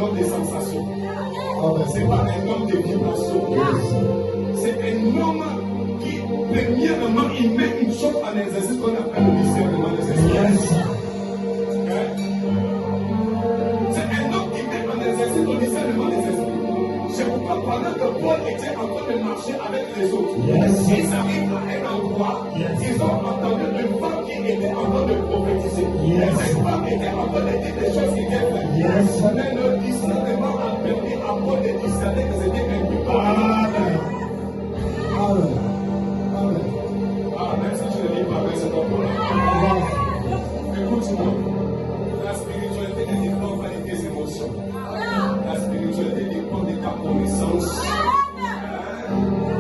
homme de sensation. C'est pas un homme de vibration. C'est un homme qui, premièrement, il met une chose en exercice qu'on appelle le discernement des esprits. C'est un homme qui met en exercice le discernement des esprits. C'est pourquoi pendant que Paul était en train de marcher avec les autres, ils arrivent à un endroit, ils ont entendu une femme qui était en train de prophétiser. Cette femme était en train de dire des choses qui étaient vraies. Mais le discernement a permis à Paul de discerner que c'était un peu pareil. Même si je ne lis pas avec cet endroit-là. Écoute-moi. La spiritualité ne dépend pas de tes émotions. La spiritualité dépend de ta connaissance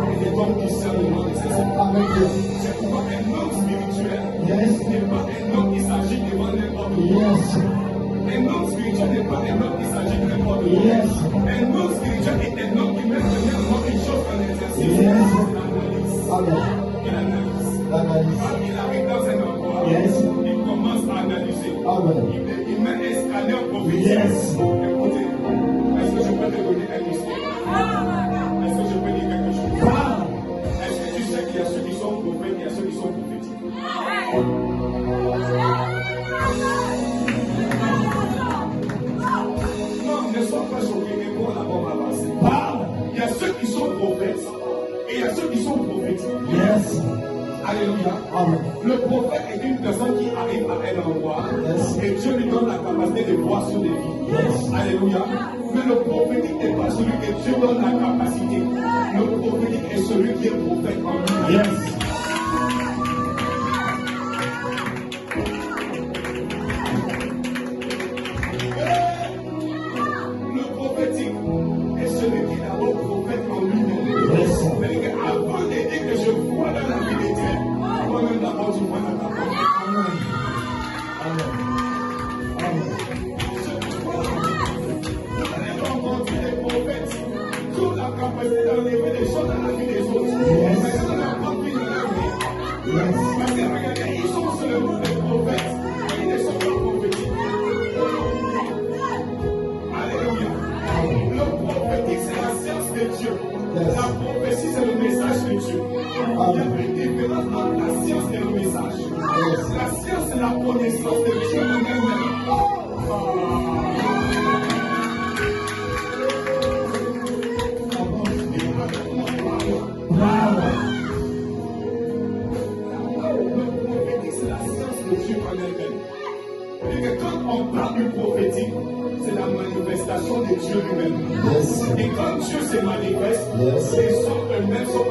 et de ton discernement des esprits. C'est pourquoi un homme spirituel n'est pas un homme qui s'agit devant n'importe qui. Un homme spirituel n'est pas un homme qui s'agit de n'importe qui. Un homme spirituel est un homme qui met premièrement une chose en exercice. Il analyse. Quand il arrive dans un endroit, il commence à analyser. Il met un scanner prophétique. Écoutez, est-ce que je peux te donner un mystère? Est-ce que je peux dire quelque chose? Est-ce que tu sais qu'il y a ceux qui sont prophètes et il y a ceux qui sont prophétiques? Non, ne sois pas choqué, mais pour la bombe avancée. Il y a ceux qui sont prophètes et il y a ceux qui sont prophétiques. Alléluia. Le prophète est une personne qui arrive à un endroit et Dieu lui donne la capacité de voir sur des vies. Alléluia. Mais le prophétique n'est pas celui que Dieu donne la capacité. Le prophétique est celui qui est prophète en lui. Le prophétique est celui qui est d'abord prophète en lui-même. C'est-à-dire qu'avant de dire que je vois dans la vie de Dieu, moi-même d'abord tu vois dans ta vie. Les prophètes qui ont la capacité d'enlever des choses dans la vie des autres. Mais ça n'a pas pu l'enlever. Parce que regardez, ils sont seulement des prophètes, mais ils ne sont pas prophétiques. Alléluia. Le prophétique, c'est la science de Dieu. La prophétie, c'est le message de Dieu. Il y a une différence entre la science et le message. La science, c'est la connaissance de Dieu en elle-même. Quand on parle du prophétique, c'est la manifestation de Dieu lui-même. Et quand Dieu se manifeste, les hommes eux-mêmes sont